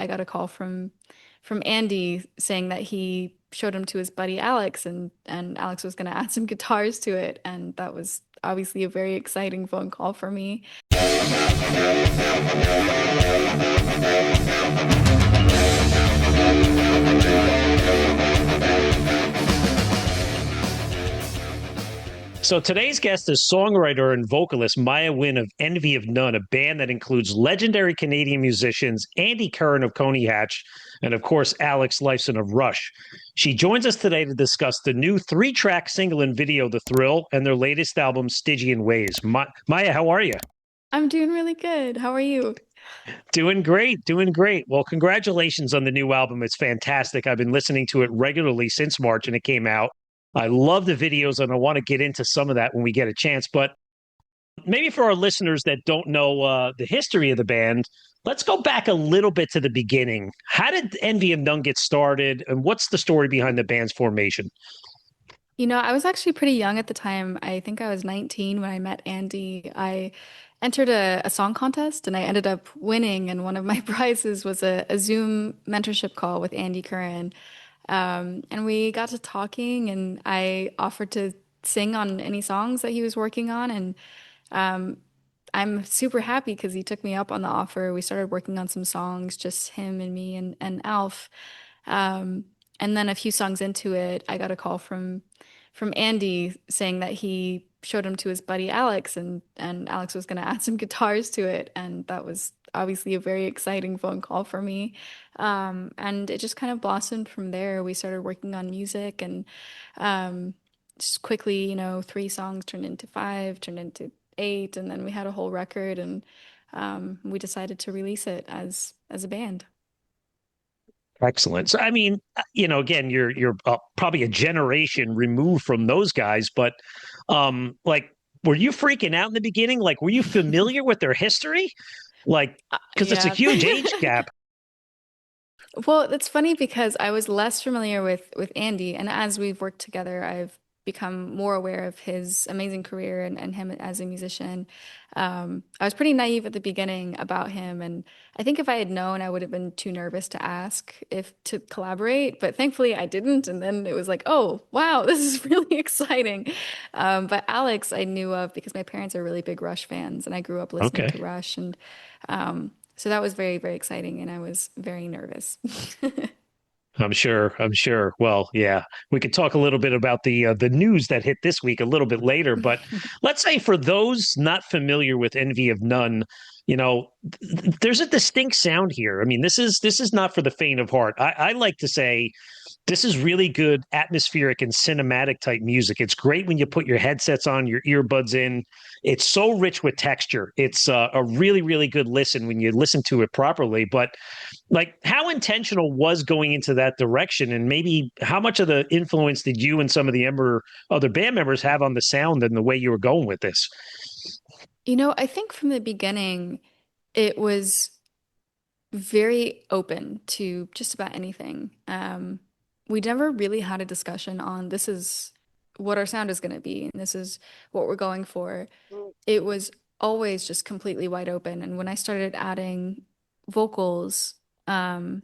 I got a call from Andy saying that he showed him to his buddy Alex, and Alex was going to add some guitars to it, and that was obviously a very exciting phone call for me. So today's guest is songwriter and vocalist Maiah Wynne of Envy of None, a band that includes legendary Canadian musicians Andy Curran of Coney Hatch and, of course, Alex Lifeson of Rush. She joins us today to discuss the new three-track single and video, The Thrill, and their latest album, Stygian Wavz. Maiah, how are you? I'm doing really good. How are you? Doing great, doing great. Well, congratulations on the new album. It's fantastic. I've been listening to it regularly since March and it came out. I love the videos and I want to get into some of that when we get a chance. But maybe for our listeners that don't know the history of the band, let's go back a little bit to the beginning. How did Envy of None get started and what's the story behind the band's formation? I was actually pretty young at the time. I think I was 19 when I met Andy. I entered a song contest and I ended up winning. And one of my prizes was a Zoom mentorship call with Andy Curran. And we got to talking, and I offered to sing on any songs that he was working on. And um, I'm super happy because he took me up on the offer. We started working on some songs, just him and me and Alf. Um, and then a few songs into it, I got a call from Andy saying that he showed him to his buddy Alex, and Alex was going to add some guitars to it, and that was obviously a very exciting phone call for me. And it just kind of blossomed from there. We started working on music, and just quickly, three songs turned into five, turned into eight, and then we had a whole record, and we decided to release it as a band. Excellent. So, I mean, again, you're probably a generation removed from those guys, but like, were you freaking out in the beginning? Like, were you familiar with their history? Like, because it's a Yeah. huge age gap. Well, it's funny because I was less familiar with Andy, and as we've worked together, I've become more aware of his amazing career and him as a musician. I was pretty naive at the beginning about him, and I think if I had known, I would have been too nervous to ask if to collaborate. But thankfully, I didn't, and then it was like, oh, wow, this is really exciting. But Alex, I knew of because my parents are really big Rush fans, and I grew up listening Okay. to Rush, and so that was very, very exciting, and I was very nervous. I'm sure. I'm sure. Well, yeah, we could talk a little bit about the news that hit this week a little bit later. But let's say for those not familiar with Envy of None, there's a distinct sound here. I mean, this is not for the faint of heart. I like to say this is really good atmospheric and cinematic type music. It's great when you put your headsets on, your earbuds in. It's so rich with texture. It's a really, really good listen when you listen to it properly. But like, how intentional was going into that direction, and maybe how much of the influence did you and some of the other band members have on the sound and the way you were going with this? I think from the beginning, it was very open to just about anything. We never really had a discussion on this is what our sound is going to be, and this is what we're going for. It was always just completely wide open. And when I started adding vocals, um,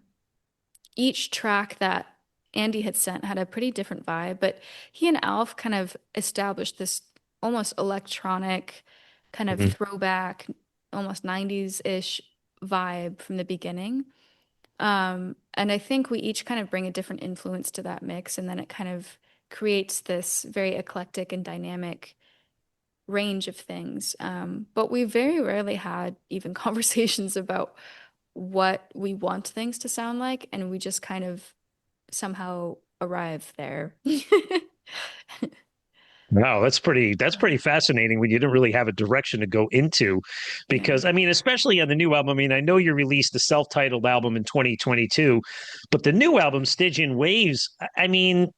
each track that Andy had sent had a pretty different vibe, but he and Alf kind of established this almost electronic, kind of Mhm. throwback, almost 90s-ish vibe from the beginning. And I think we each kind of bring a different influence to that mix, and then it kind of creates this very eclectic and dynamic range of things. But we very rarely had even conversations about what we want things to sound like, and we just kind of somehow arrive there. Wow, that's pretty fascinating when you didn't really have a direction to go into. Yeah. Because I mean, especially on the new album, I mean, I know you released the self-titled album in 2022, but the new album, Stygian Wavz, I mean,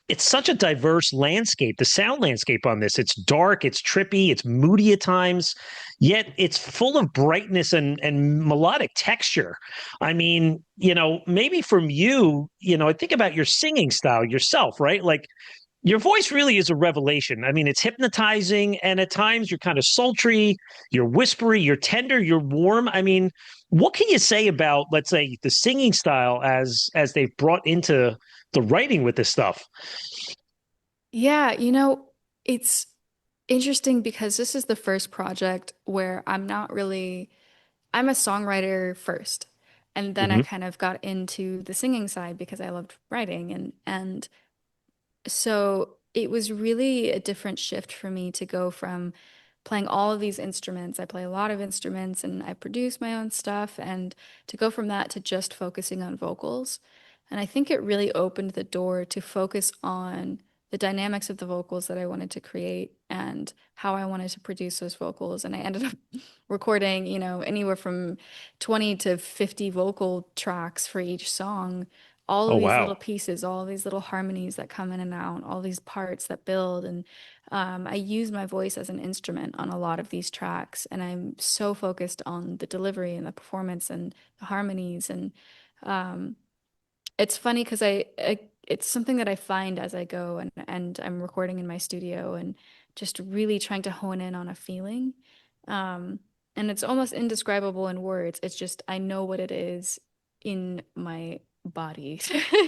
it's such a diverse landscape, the sound landscape on this. It's dark, it's trippy, it's moody at times, yet it's full of brightness and melodic texture. I mean, maybe from you, I think about your singing style yourself, right? Like, Your voice really is a revelation. I mean, it's hypnotizing, and at times you're kind of sultry, you're whispery, you're tender, you're warm. I mean, what can you say about, let's say, the singing style as they've brought into the writing with this stuff? Yeah, it's interesting because this is the first project where I'm a songwriter first. And then I Hmm. kind of got into the singing side because I loved writing and so it was really a different shift for me to go from playing all of these instruments. I play a lot of instruments and I produce my own stuff, and to go from that to just focusing on vocals. And I think it really opened the door to focus on the dynamics of the vocals that I wanted to create and how I wanted to produce those vocals. And I ended up recording, anywhere from 20 to 50 vocal tracks for each song, all of Oh, these little wow. pieces, all of these little harmonies that come in and out, all these parts that build. And I use my voice as an instrument on a lot of these tracks. And I'm so focused on the delivery and the performance and the harmonies. And um, it's funny because it's something that I find as I go and I'm recording in my studio and just really trying to hone in on a feeling. Um, and it's almost indescribable in words. It's just I know what it is in my body,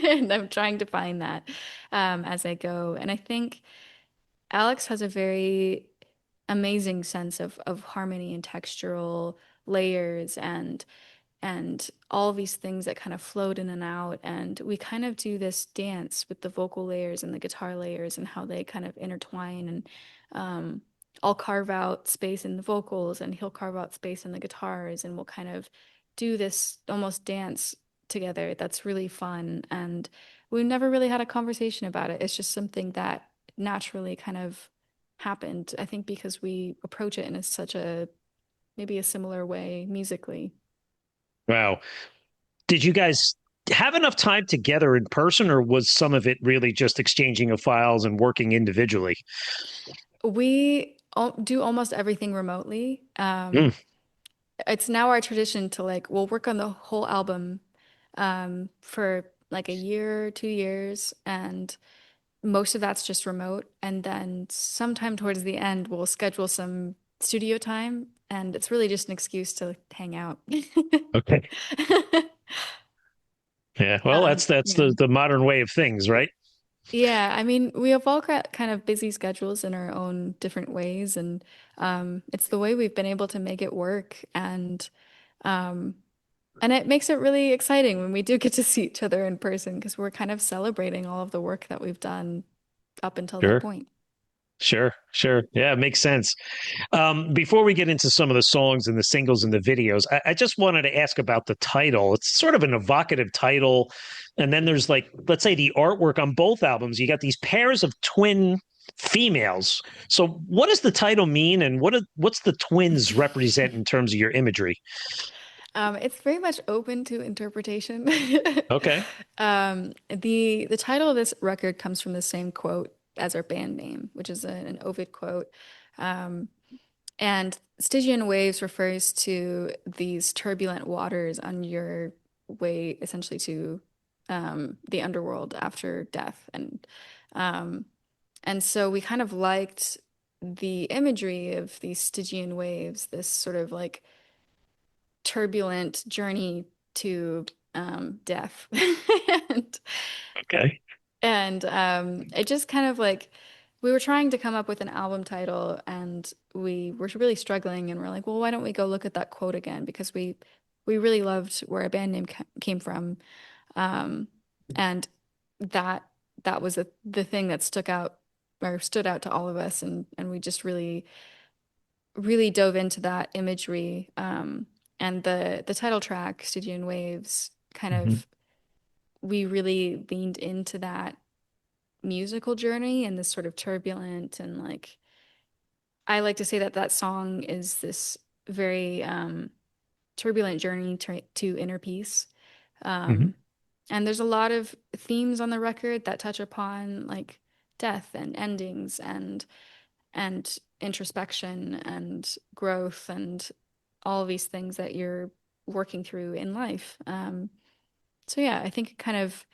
and I'm trying to find that as I go. And I think Alex has a very amazing sense of harmony and textural layers and all these things that kind of float in and out. And we kind of do this dance with the vocal layers and the guitar layers and how they kind of intertwine. And um, I'll carve out space in the vocals, and he'll carve out space in the guitars, and we'll kind of do this almost dance together. That's really fun. And we've never really had a conversation about it. It's just something that naturally kind of happened, I think, because we approach it in such a maybe a similar way musically. Wow. Did you guys have enough time together in person, or was some of it really just exchanging of files and working individually? We do almost everything remotely. Mm, It's now our tradition to we'll work on the whole album for like a year, 2 years, and most of that's just remote. And then sometime towards the end, we'll schedule some studio time, and it's really just an excuse to hang out. okay. Yeah. Well, that's Yeah. the modern way of things, right? Yeah, I mean, we have all got kind of busy schedules in our own different ways, and it's the way we've been able to make it work, um, and it makes it really exciting when we do get to see each other in person because we're kind of celebrating all of the work that we've done up until that Sure. point. Sure, sure. Yeah, it makes sense. Before we get into some of the songs and the singles and the videos, I just wanted to ask about the title. It's sort of an evocative title. And then there's like, let's say the artwork on both albums. You got these pairs of twin females. So what does the title mean, and what's the twins represent in terms of your imagery? It's very much open to interpretation. Okay. The title of this record comes from the same quote as our band name, which is an Ovid quote. Um, And Stygian Wavz refers to these turbulent waters on your way essentially to the underworld after death. Um, and so we kind of liked the imagery of these Stygian waves, this sort of like turbulent journey to death. And Okay. it just kind of like we were trying to come up with an album title, and we were really struggling, and we're like, well, why don't we go look at that quote again? Because we really loved where our band name came from. Um, and that that was the thing that stuck out or stood out to all of us, and we just really dove into that imagery. And the title track, Stygian Wavz, kind Mhm. of we really leaned into that musical journey and this sort of turbulent and like I like to say that that song is this very turbulent journey to inner peace. Mhm. Um, and there's a lot of themes on the record that touch upon like death and endings and introspection and growth and all of these things that you're working through in life. So yeah, I think it kind of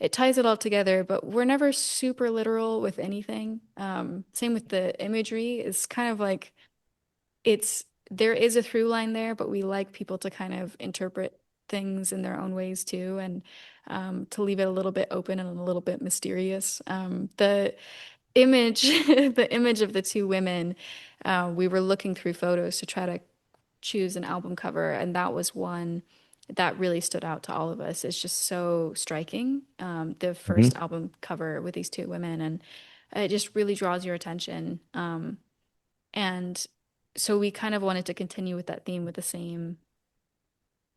it ties it all together, but we're never super literal with anything. Same with the imagery. It's kind of like it's there is a through line there, but we like people to kind of interpret things in their own ways too, and to leave it a little bit open and a little bit mysterious. The image, the image of the two women, we were looking through photos to try to choose an album cover, and that was one that really stood out to all of us. It's just so striking, the Mhm. first album cover with these two women, and it just really draws your attention. And so we kind of wanted to continue with that theme with the same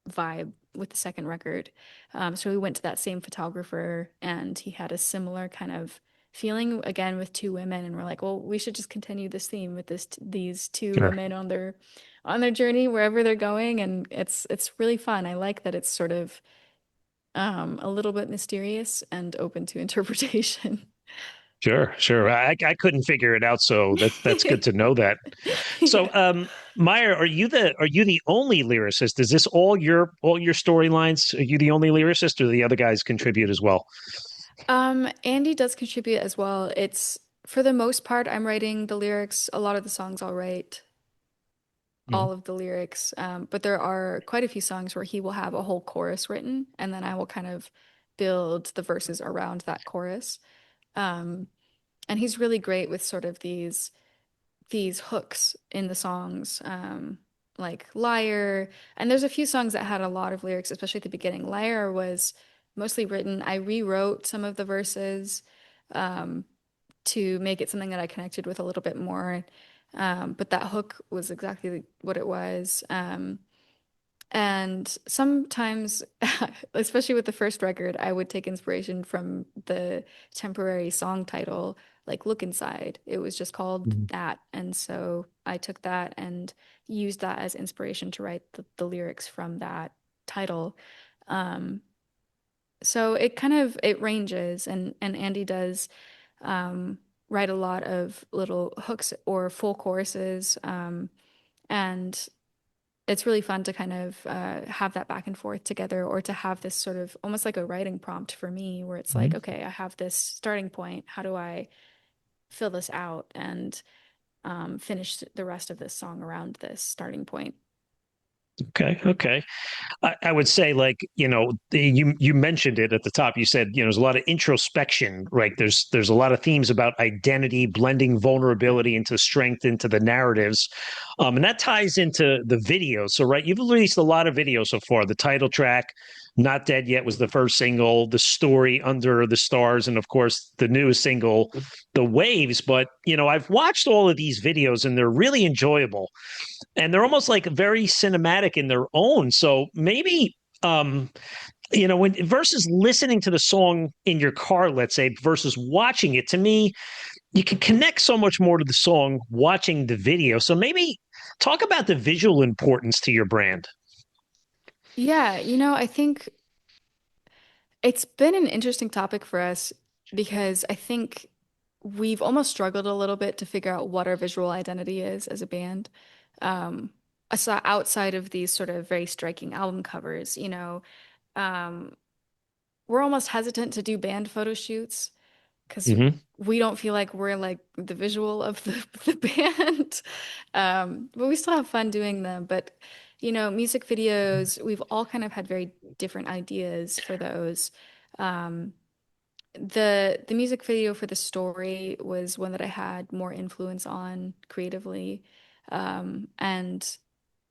vibe with the second record. So we went to that same photographer and he had a similar kind of feeling again with two women and we're like, well, we should just continue this theme with these two Sure. women on their journey wherever they're going and it's really fun. I like that it's sort of a little bit mysterious and open to interpretation. Sure, sure. I couldn't figure it out, so that's good to know that. So, Yeah. Maiah, are you the only lyricist? Is this all your storylines? Are you the only lyricist, or do the other guys contribute as well? Andy does contribute as well. It's for the most part, I'm writing the lyrics. A lot of the songs I'll write Mhm. all of the lyrics. But there are quite a few songs where he will have a whole chorus written, and then I will kind of build the verses around that chorus. Um, and he's really great with sort of these hooks in the songs, like Liar. And there's a few songs that had a lot of lyrics, especially at the beginning. Liar was mostly written. I rewrote some of the verses um, to make it something that I connected with a little bit more. But that hook was exactly what it was. And sometimes, especially with the first record, I would take inspiration from the temporary song title, like Look Inside. It was just called Mhm. that. And so I took that and used that as inspiration to write the lyrics from that title. Um, so it kind of it ranges and Andy does write a lot of little hooks or full choruses. And it's really fun to kind of have that back and forth together or to have this sort of almost like a writing prompt for me where it's like, Mhm. okay, I have this starting point. How do I fill this out and finish the rest of this song around this starting point? Okay, okay. I would say, like, you mentioned it at the top. You said, there's a lot of introspection, right? There's a lot of themes about identity, blending vulnerability into strength into the narratives, and that ties into the video. So, right, you've released a lot of videos so far. The title track, "Not Dead Yet," was the first single. The story, "Under the Stars," and of course, the newest single, "The Waves." But I've watched all of these videos, and they're really enjoyable and they're almost like very cinematic in their own. So maybe when versus listening to the song in your car, let's say, versus watching it, to me, you can connect so much more to the song watching the video. So maybe talk about the visual importance to your brand. Yeah, I think it's been an interesting topic for us because I think we've almost struggled a little bit to figure out what our visual identity is as a band. Um, Outside of these sort of very striking album covers, um, we're almost hesitant to do band photo shoots because Hmm. we don't feel like we're like the visual of the band. But we still have fun doing them. But, music videos, we've all kind of had very different ideas for those. Um, the music video for the story was one that I had more influence on creatively. And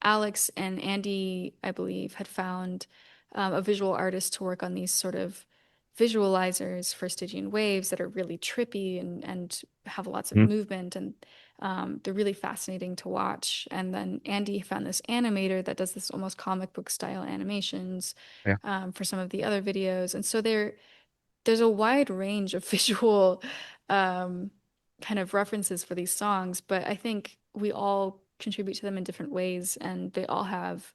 Alex and Andy, I believe, had found a visual artist to work on these sort of visualizers for Stygian Wavz that are really trippy and have lots of movement and they're really fascinating to watch. And then Andy found this animator that does this almost comic book style animations Yeah. for some of the other videos. And so there's a wide range of visual um, kind of references for these songs, but I think we all contribute to them in different ways, and they all have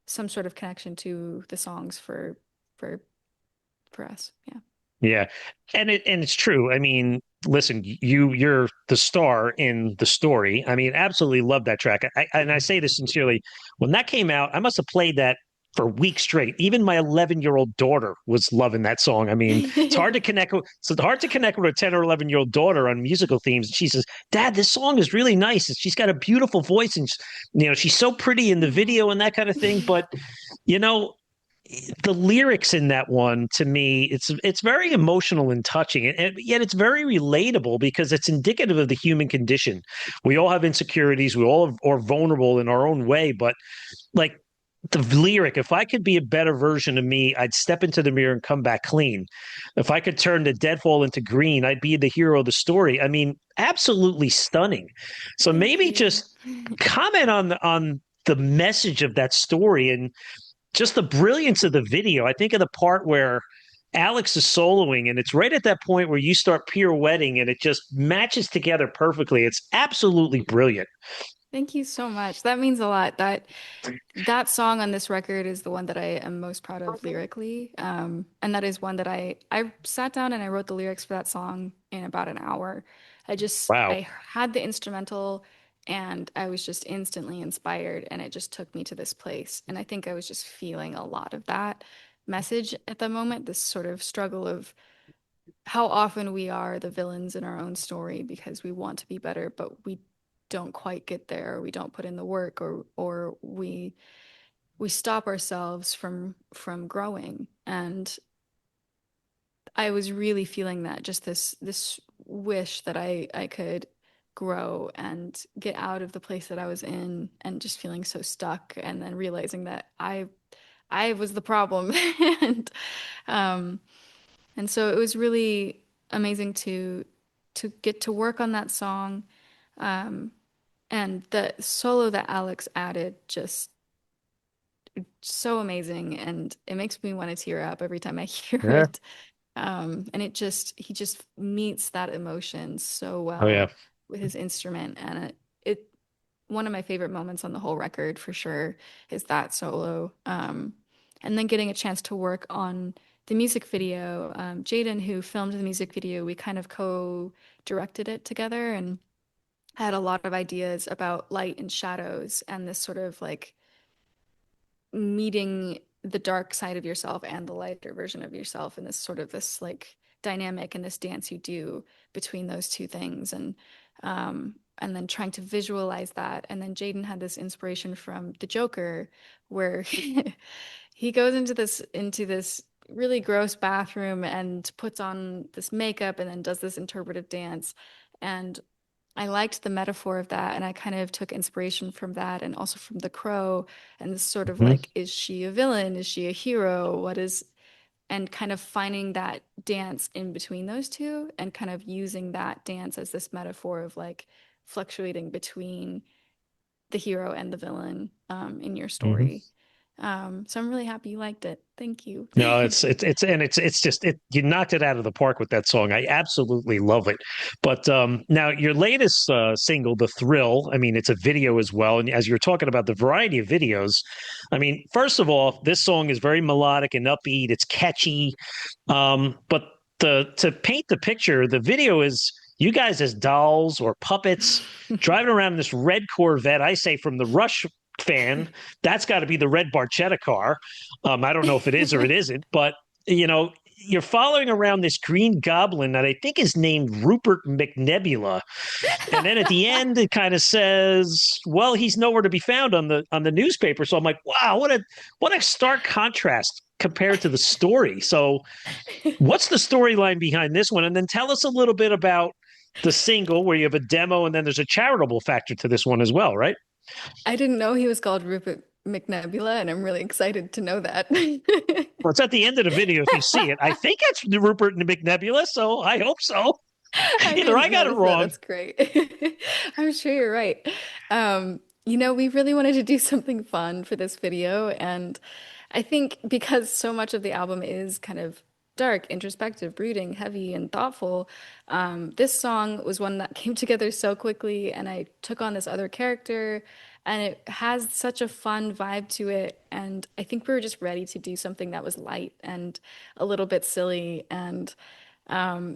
some sort of connection to the songs for for us. Yeah. Yeah. And it's true. I mean, listen, you're the star in the story. I mean, absolutely love that track. And I say this sincerely. When that came out, I must have played that for weeks straight. Even my 11-year-old daughter was loving that song. I mean, it's hard to connect with, it's hard to connect with a 10 or 11-year-old daughter on musical themes. She says, "Dad, this song is really nice. She's got a beautiful voice, and she's so pretty in the video and that kind of thing." But you know, the lyrics in that one, to me, it's very emotional and touching, and yet it's very relatable because it's indicative of the human condition. We all have insecurities. We all are vulnerable in our own way, but like the lyric, if I could be a better version of me, I'd step into the mirror and come back clean. If I could turn the deadfall into green, I'd be the hero of the story. I mean, absolutely stunning. So Thank maybe you. just comment on the message of that story and just the brilliance of the video. I think of the part where Alex is soloing, and it's right at that point where you start pirouetting, and it just matches together perfectly. It's absolutely brilliant. Thank you so much. That means a lot. That song on this record is the one that I am most proud of lyrically. And that is one that I sat down and I wrote the lyrics for that song in about an hour. Wow. I had the instrumental and I was just instantly inspired and it just took me to this place. And I think I was just feeling a lot of that message at the moment, this sort of struggle of how often we are the villains in our own story because we want to be better, but we don't quite get there, or we don't put in the work, or we stop ourselves from growing. And I was really feeling that, just this wish that I could grow and get out of the place that I was in and just feeling so stuck and then realizing that I was the problem. and um and so it was really amazing to get to work on that song. Um and the solo that Alex added, just so amazing, and it makes me want to tear up every time I hear Yeah. it. And he just meets that emotion so Oh yeah. well with his instrument, and it one of my favorite moments on the whole record for sure is that solo. And then getting a chance to work on the music video. Jaden, who filmed the music video, we kind of co-directed it together and had a lot of ideas about light and shadows and this sort of like meeting the dark side of yourself and the lighter version of yourself in this sort of this like dynamic and this dance you do between those two things, and then trying to visualize that. And then Jaden had this inspiration from the Joker where he goes into this really gross bathroom and puts on this makeup and then does this interpretive dance. And I liked the metaphor of that, and I kind of took inspiration from that and also from The Crow, and this sort of Mhm. like, is she a villain? Is she a hero? And kind of finding that dance in between those two and kind of using that dance as this metaphor of like fluctuating between the hero and the villain in your Mhm. story. So I'm really happy you liked it. Thank you. No, it's just you knocked it out of the park with that song. I absolutely love it. But now your latest single, "The Thrill," I mean, it's a video as well. And as you're talking about the variety of videos, I mean, first of all, this song is very melodic and upbeat. It's catchy. But the to paint the picture, the video is you guys as dolls or puppets driving around in this red Corvette. I say from the Rush fan, that's got to be the red Barchetta car. I don't know if it is or it isn't, but you know, you're following around this green goblin that I think is named Rupert McNebula. And then at the end, it kind of says, "Well, he's nowhere to be found on the newspaper." So I'm like, "Wow, what a stark contrast compared to the story." So, what's the storyline behind this one? And then tell us a little bit about the single, where you have a demo, and then there's a charitable factor to this one as well, right? I didn't know he was called Rupert McNebula, and I'm really excited to know that. Well, it's at the end of the video if you see it. I think it's Rupert and the McNebula, so I hope so. I Either I didn't got it notice that. wrong. That's great. I'm sure you're right. We really wanted to do something fun for this video, and I think because so much of the album is kind of dark, introspective, brooding, heavy, and thoughtful, this song was one that came together so quickly, and I took on this other character, and it has such a fun vibe to it, and I think we were just ready to do something that was light and a little bit silly, and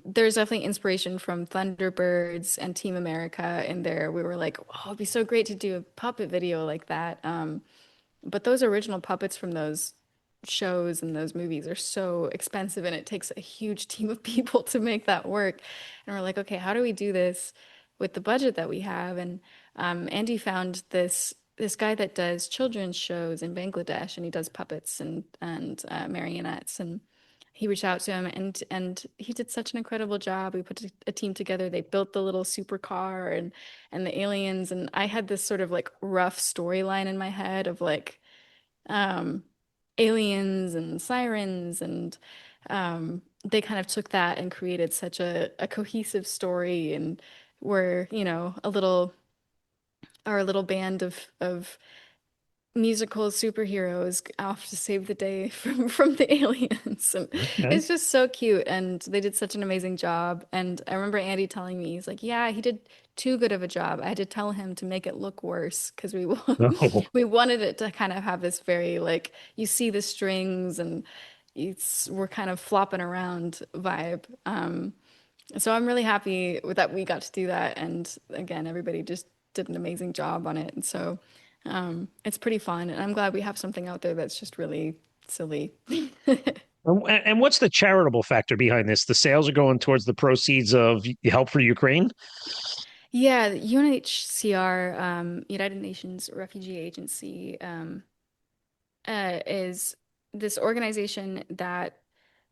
there's definitely inspiration from Thunderbirds and Team America in there. We were like, oh, it'd be so great to do a puppet video like that. But those original puppets from those shows and those movies are so expensive, and it takes a huge team of people to make that work. And we're like, okay, how do we do this with the budget that we have? And Andy found this guy that does children's shows in Bangladesh, and he does puppets and marionettes. And he reached out to him, and he did such an incredible job. We put a team together. They built the little supercar and the aliens. And I had this sort of like rough storyline in my head of like um, aliens and sirens, and they kind of took that and created such a cohesive story, and we're, you know, our little band of musical superheroes off to save the day from the aliens. And Okay. it's just so cute, and they did such an amazing job. And I remember Andy telling me, he's like, yeah, he did too good of a job. I had to tell him to make it look worse because Oh, we wanted it to kind of have this very like you see the strings and we're kind of flopping around vibe. So I'm really happy with that we got to do that. And again, everybody just did an amazing job on it. And so it's pretty fun. And I'm glad we have something out there that's just really silly. and what's the charitable factor behind this? The sales are going towards the proceeds of help for Ukraine. Yeah, the UNHCR, United Nations Refugee Agency, is this organization that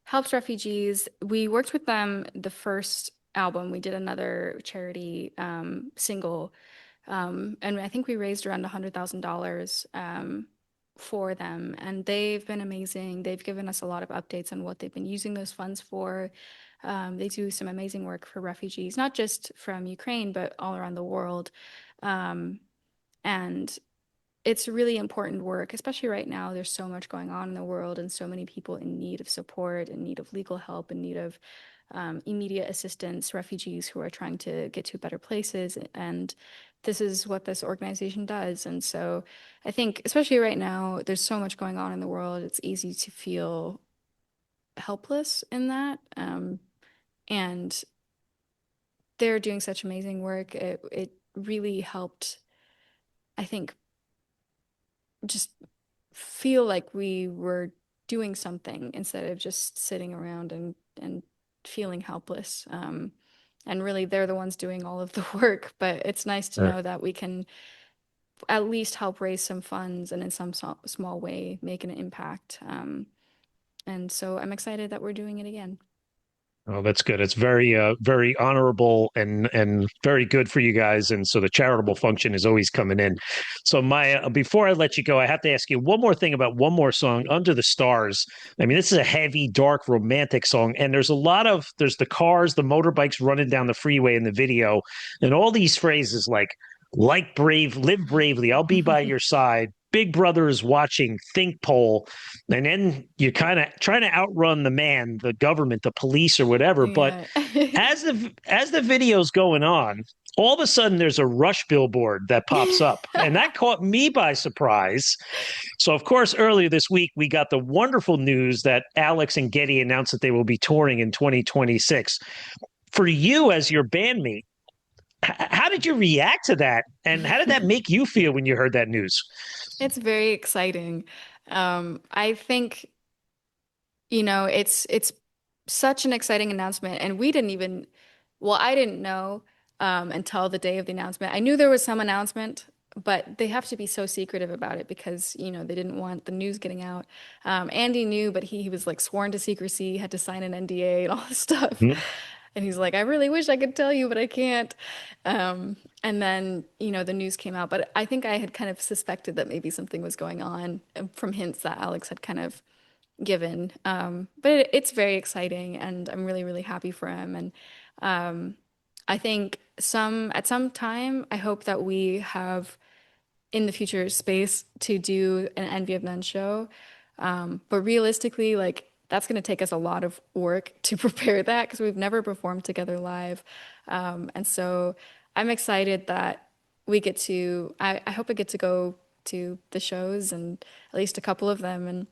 helps refugees. We worked with them the first album. We did another charity single, and I think we raised around $100,000 for them. And they've been amazing. They've given us a lot of updates on what they've been using those funds for. They do some amazing work for refugees, not just from Ukraine, but all around the world. Um, and it's really important work, especially right now. There's so much going on in the world and so many people in need of support, in need of legal help, in need of immediate assistance, refugees who are trying to get to better places. And this is what this organization does. And so I think, especially right now, there's so much going on in the world. It's easy to feel helpless in that. And they're doing such amazing work. It really helped, I think, just feel like we were doing something instead of just sitting around and feeling helpless. And really, they're the ones doing all of the work. But it's nice to know that we can at least help raise some funds and in some small way make an impact. And so I'm excited that we're doing it again. Oh, that's good. It's very, very honorable and very good for you guys. And so the charitable function is always coming in. So, Maya, before I let you go, I have to ask you one more thing about one more song, "Under the Stars." I mean, this is a heavy, dark, romantic song, and there's the cars, the motorbikes running down the freeway in the video, and all these phrases like brave, live bravely, I'll be by your side. Big Brother is watching, think pole, and then you're kind of trying to outrun the man, the government, the police, or whatever. But Yeah. as the video's going on, all of a sudden there's a Rush billboard that pops up, and that caught me by surprise. So, of course, earlier this week we got the wonderful news that Alex and Getty announced that they will be touring in 2026. For you as your bandmate, how did you react to that, and how did that make you feel when you heard that news? It's very exciting. I think, you know, it's such an exciting announcement, and we didn't even, well, I didn't know until the day of the announcement. I knew there was some announcement, but they have to be so secretive about it because, you know, they didn't want the news getting out. Andy knew, but he was like sworn to secrecy, had to sign an NDA and all this stuff. Hmm? And he's like, I really wish I could tell you, but I can't. And then, you know, the news came out, but I think I had kind of suspected that maybe something was going on from hints that Alex had kind of given. But it's very exciting, and I'm really, really happy for him. And I think at some time, I hope that we have in the future space to do an Envy of None show. But realistically, like that's going to take us a lot of work to prepare that because we've never performed together live. And so I'm excited that we get to, I hope I get to go to the shows and at least a couple of them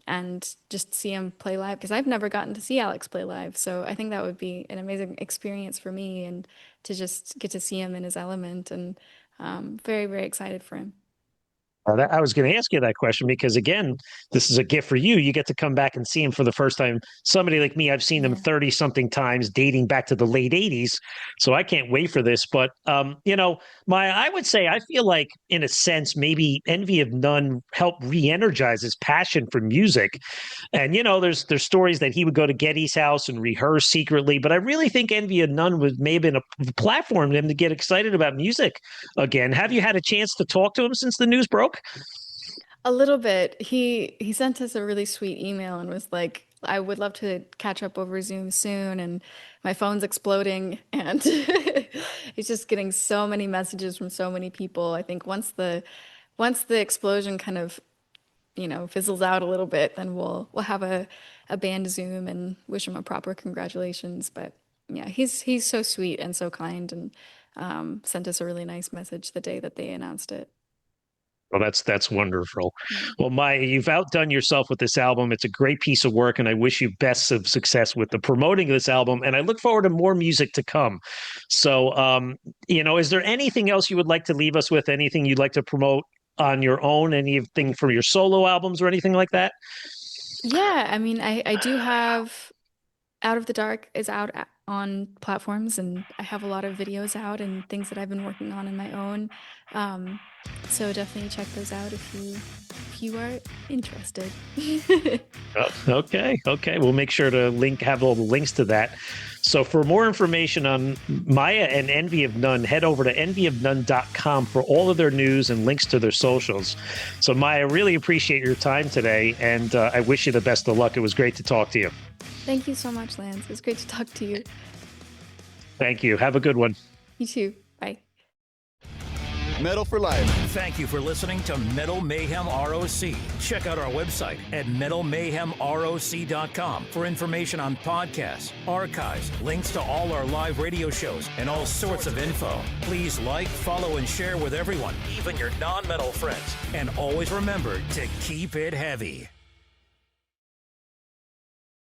and just see him play live because I've never gotten to see Alex play live. So I think that would be an amazing experience for me and to just get to see him in his element and very, very excited for him. I was going to ask you that question because, again, this is a gift for you. You get to come back and see him for the first time. Somebody like me, I've seen him Yeah. 30 something times, dating back to the late 80s. So I can't wait for this. But, I would say I feel like, in a sense, maybe Envy of None helped re energize his passion for music. And, there's stories that he would go to Getty's house and rehearse secretly. But I really think Envy of None was maybe a platform for him to get excited about music again. Have you had a chance to talk to him since the news broke? A little bit. He sent us a really sweet email and was like, I would love to catch up over Zoom soon, and my phone's exploding and he's just getting so many messages from so many people. I think once the explosion kind of, fizzles out a little bit, then we'll have a band Zoom and wish him a proper congratulations. But yeah, he's so sweet and so kind, and sent us a really nice message the day that they announced it. Well, that's wonderful. Yeah. Well, Maya, you've outdone yourself with this album. It's a great piece of work, and I wish you best of success with the promoting of this album. And I look forward to more music to come. So, is there anything else you would like to leave us with? Anything you'd like to promote on your own? Anything for your solo albums or anything like that? Yeah, I mean, I do have Out of the Dark is out on platforms, and I have a lot of videos out and things that I've been working on my own. Um, so definitely check those out if you are interested. Oh, okay, okay. We'll make sure to have all the links to that. So for more information on Maya and Envy of None, head over to envyofnone.com for all of their news and links to their socials. So Maya, really appreciate your time today, and I wish you the best of luck. It was great to talk to you. Thank you so much, Lance. It was great to talk to you. Thank you. Have a good one. You too. Bye. Metal for Life. Thank you for listening to Metal Mayhem ROC. Check out our website at metalmayhemroc.com for information on podcasts, archives, links to all our live radio shows, and all sorts of info. Please like, follow, and share with everyone, even your non-metal friends. And always remember to keep it heavy.